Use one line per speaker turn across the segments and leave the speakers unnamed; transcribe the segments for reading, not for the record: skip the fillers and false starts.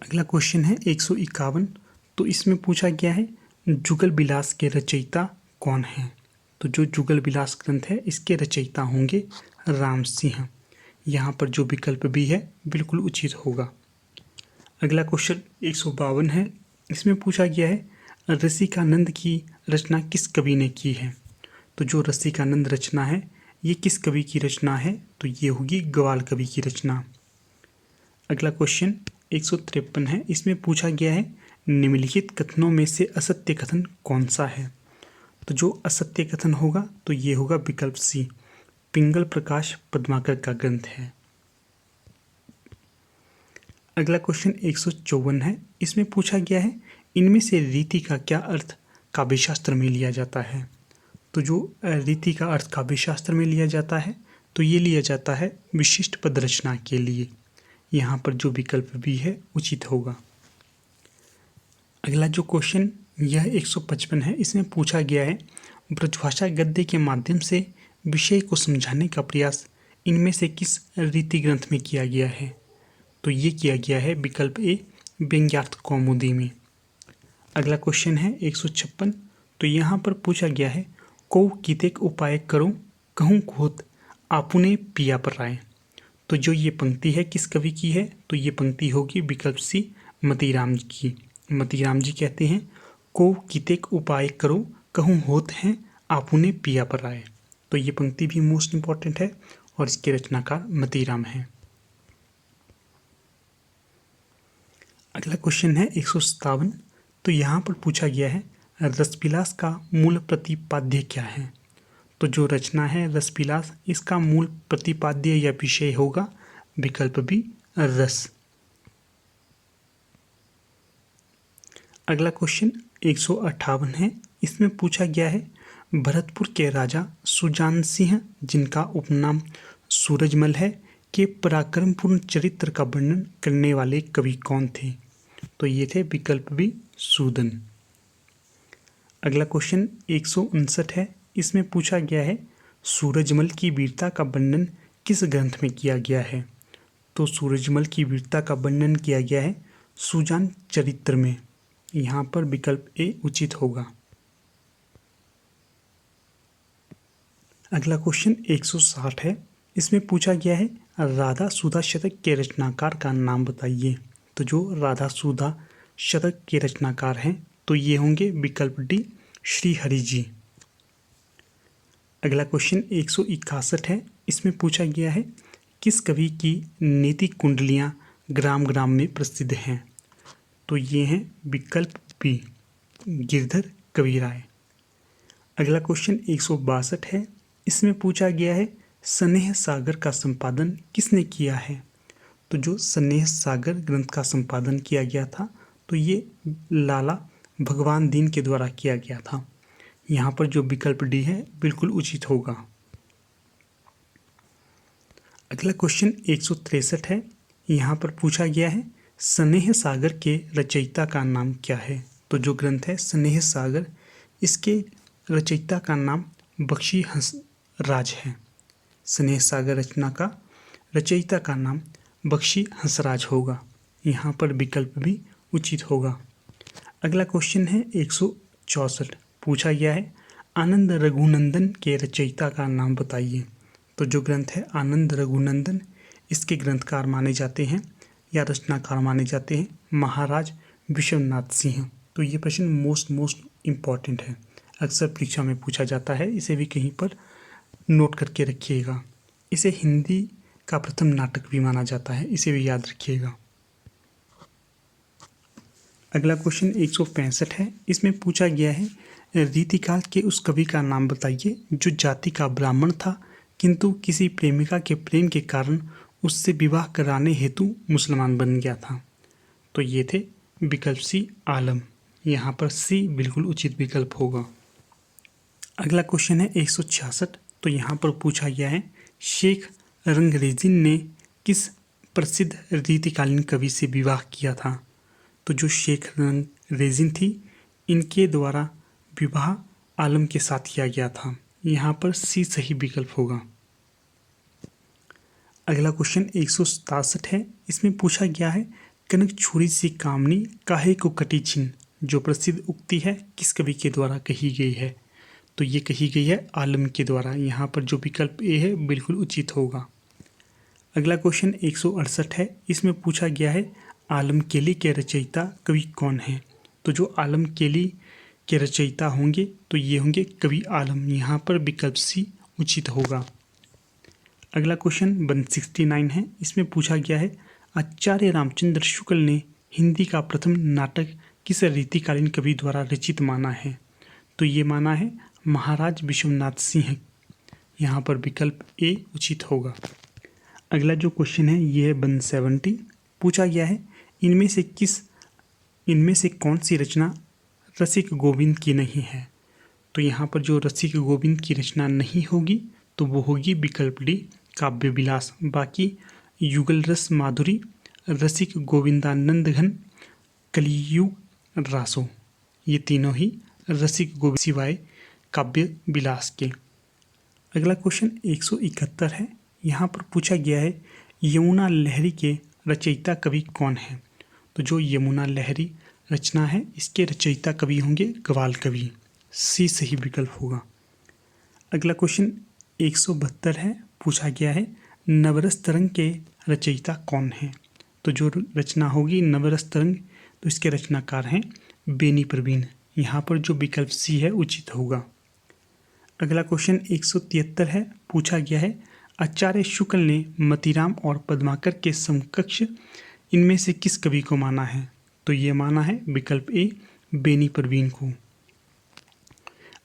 अगला क्वेश्चन है 151। तो इसमें पूछा गया है जुगल बिलास के रचयिता कौन हैं। तो जो जुगल बिलास ग्रंथ है इसके रचयिता होंगे राम सिंह। यहाँ पर जो विकल्प भी है बिल्कुल उचित होगा। अगला क्वेश्चन 152 है। इसमें पूछा गया है रसिकानंद की रचना किस कवि ने की है। तो जो रसिकानंद रचना है ये किस कवि की रचना है, तो ये होगी ग्वाल कवि की रचना। अगला क्वेश्चन 153 है। इसमें पूछा गया है निम्नलिखित कथनों में से असत्य कथन कौन सा है। तो जो असत्य कथन होगा तो ये होगा विकल्प सी, पिंगल प्रकाश पद्माकर का ग्रंथ है। अगला क्वेश्चन 154 है। इसमें पूछा गया है इनमें से रीति का क्या अर्थ काव्यशास्त्र में लिया जाता है। तो जो रीति का अर्थ काव्यशास्त्र में लिया जाता है तो ये लिया जाता है विशिष्ट पद रचना के लिए। यहाँ पर जो विकल्प भी है उचित होगा। अगला जो क्वेश्चन यह 155 है। इसमें पूछा गया है ब्रजभाषा गद्य के माध्यम से विषय को समझाने का प्रयास इनमें से किस रीति ग्रंथ में किया गया है। तो ये किया गया है विकल्प ए, व्यंग्यार्थ कौमुदी में। अगला क्वेश्चन है 156। तो यहाँ पर पूछा गया है को कितेक उपाय करो कहूँ होत आपुने पिया पर आए। तो जो ये पंक्ति है किस कवि की है, तो ये पंक्ति होगी विकल्प सी, मतीराम जी की। मतीराम जी कहते हैं को कितेक उपाय करो कहूँ होत हैं आपुने पिया पर आए। तो ये पंक्ति भी मोस्ट इंपॉर्टेंट है और इसके रचनाकार मतीराम है। अगला क्वेश्चन है 157। तो यहाँ पर पूछा गया है रसविलास का मूल प्रतिपाद्य क्या है। तो जो रचना है रसविलास इसका मूल प्रतिपाद्य या विषय होगा विकल्प बी, रस। अगला क्वेश्चन 158 है। इसमें पूछा गया है भरतपुर के राजा सुजान सिंह जिनका उपनाम सूरजमल है के पराक्रमपूर्ण चरित्र का वर्णन करने वाले कवि कौन थे। तो ये थे विकल्प बी, सूदन। अगला क्वेश्चन 159 है। इसमें पूछा गया है सूरजमल की वीरता का वर्णन किस ग्रंथ में किया गया है। तो सूरजमल की वीरता का वर्णन किया गया है सुजान चरित्र में। यहाँ पर विकल्प ए उचित होगा। अगला क्वेश्चन 160 है। इसमें पूछा गया है राधा सुधा शतक के रचनाकार का नाम बताइए। तो जो राधा सुधा शतक के रचनाकार हैं तो ये होंगे विकल्प डी, श्री हरि जी। अगला क्वेश्चन 161 है। इसमें पूछा गया है किस कवि की नीति कुंडलियाँ ग्राम ग्राम में प्रसिद्ध हैं। तो ये हैं विकल्प बी, गिरधर कविराय। अगला क्वेश्चन 162 है। इसमें पूछा गया है स्नेह सागर का संपादन किसने किया है। तो जो स्नेह सागर ग्रंथ का संपादन किया गया था तो ये लाला भगवान दीन के द्वारा किया गया था। यहाँ पर जो विकल्प डी है बिल्कुल उचित होगा। अगला क्वेश्चन 163 है। यहाँ पर पूछा गया है स्नेह सागर के रचयिता का नाम क्या है। तो जो ग्रंथ है स्नेह सागर इसके रचयिता का नाम बख्शी हंसराज है। स्नेह सागर रचना का रचयिता का नाम बख्शी हंसराज होगा। यहाँ पर विकल्प भी उचित होगा। अगला क्वेश्चन है 164। पूछा गया है आनंद रघुनंदन के रचयिता का नाम बताइए। तो जो ग्रंथ है आनंद रघुनंदन इसके ग्रंथकार माने जाते हैं या रचनाकार माने जाते हैं महाराज विश्वनाथ सिंह। तो ये प्रश्न मोस्ट इम्पॉर्टेंट है, अक्सर परीक्षा में पूछा जाता है, इसे भी कहीं पर नोट करके रखिएगा। इसे हिंदी का प्रथम नाटक भी माना जाता है, इसे भी याद रखिएगा। अगला क्वेश्चन 165 है। इसमें पूछा गया है रीतिकाल के उस कवि का नाम बताइए जो जाति का ब्राह्मण था किंतु किसी प्रेमिका के प्रेम के कारण उससे विवाह कराने हेतु मुसलमान बन गया था। तो ये थे विकल्प सी, आलम। यहाँ पर सी बिल्कुल उचित विकल्प होगा। अगला क्वेश्चन है 166। तो यहाँ पर पूछा गया है शेख रंगरेजिन ने किस प्रसिद्ध रीतिकालीन कवि से विवाह किया था। तो जो शेख रंगरेजिन थी इनके द्वारा विवाह आलम के साथ किया गया था। यहाँ पर सी सही विकल्प होगा। अगला क्वेश्चन 167 है। इसमें पूछा गया है कनक छुरी सी कामनी काहे को कटी छिन, जो प्रसिद्ध उक्ति है किस कवि के द्वारा कही गई है? तो ये कही गई है आलम के द्वारा। यहाँ पर जो विकल्प ए है बिल्कुल उचित होगा। अगला क्वेश्चन 168 है। इसमें पूछा गया है आलम केली के रचयिता कवि कौन है? तो जो आलम केली के रचयिता होंगे तो ये होंगे कवि आलम। यहाँ पर विकल्प सी उचित होगा। अगला क्वेश्चन 169 है। इसमें पूछा गया है आचार्य रामचंद्र शुक्ल ने हिंदी का प्रथम नाटक किस रीतिकालीन कवि द्वारा रचित माना है? तो ये माना है महाराज विश्वनाथ सिंह। यहाँ पर विकल्प ए उचित होगा। अगला जो क्वेश्चन है ये है 170। पूछा गया है इनमें से कौन सी रचना रसिक गोविंद की नहीं है? तो यहाँ पर जो रसिक गोविंद की रचना नहीं होगी तो वो होगी विकल्प डी काव्य विलास। बाकी युगल रस माधुरी, रसिक गोविंदानंद घन, कलियुग रासो, ये तीनों ही रसिक गोविंद सिवाय काव्य विलास के। अगला क्वेश्चन 171 है। यहाँ पर पूछा गया है यमुना लहरी के रचयिता कवि कौन है? तो जो यमुना लहरी रचना है इसके रचयिता कवि होंगे ग्वाल कवि। सी सही विकल्प होगा। अगला क्वेश्चन 172 है। पूछा गया है नवरस तरंग के रचयिता कौन है? तो जो रचना होगी नवरस तरंग तो इसके रचनाकार हैं बेनी प्रवीण। यहाँ पर जो विकल्प सी है उचित होगा। अगला क्वेश्चन 173 है। पूछा गया है आचार्य शुक्ल ने मतीराम और पद्माकर के समकक्ष इनमें से किस कवि को माना है? तो ये माना है विकल्प ए बेनी प्रवीण को।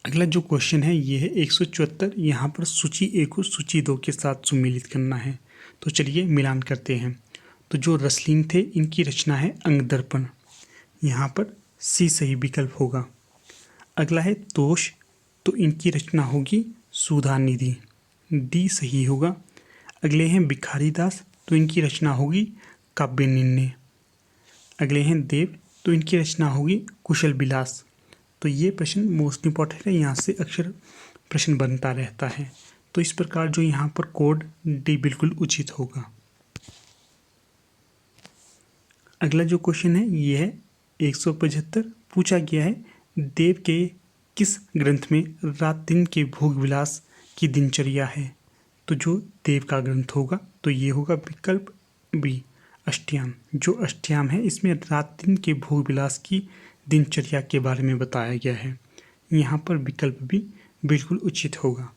अगला जो क्वेश्चन है ये है 174। यहाँ पर सूची ए को सूची 2 के साथ सुमेलित करना है। तो चलिए मिलान करते हैं। तो जो रसलीन थे इनकी रचना है अंगदर्पण। यहाँ पर सी सही विकल्प होगा। अगला है तोष, तो इनकी रचना होगी सुधा निधि। डी सही होगा। अगले हैं भिखारी दास, तो इनकी रचना होगी काव्य निर्णय। अगले हैं देव, तो इनकी रचना होगी कुशल विलास। तो ये प्रश्न मोस्ट इंपॉर्टेंट है, यहाँ से अक्सर प्रश्न बनता रहता है। तो इस प्रकार जो यहाँ पर कोड डी बिल्कुल उचित होगा। अगला जो क्वेश्चन है ये है 175। पूछा गया है देव के किस ग्रंथ में रात दिन के भोग विलास की दिनचर्या है? तो जो देव का ग्रंथ होगा तो ये होगा विकल्प बी अष्टयाम। जो अष्टयाम है इसमें रात दिन के भोग विलास की दिनचर्या के बारे में बताया गया है। यहाँ पर विकल्प भी बिल्कुल उचित होगा।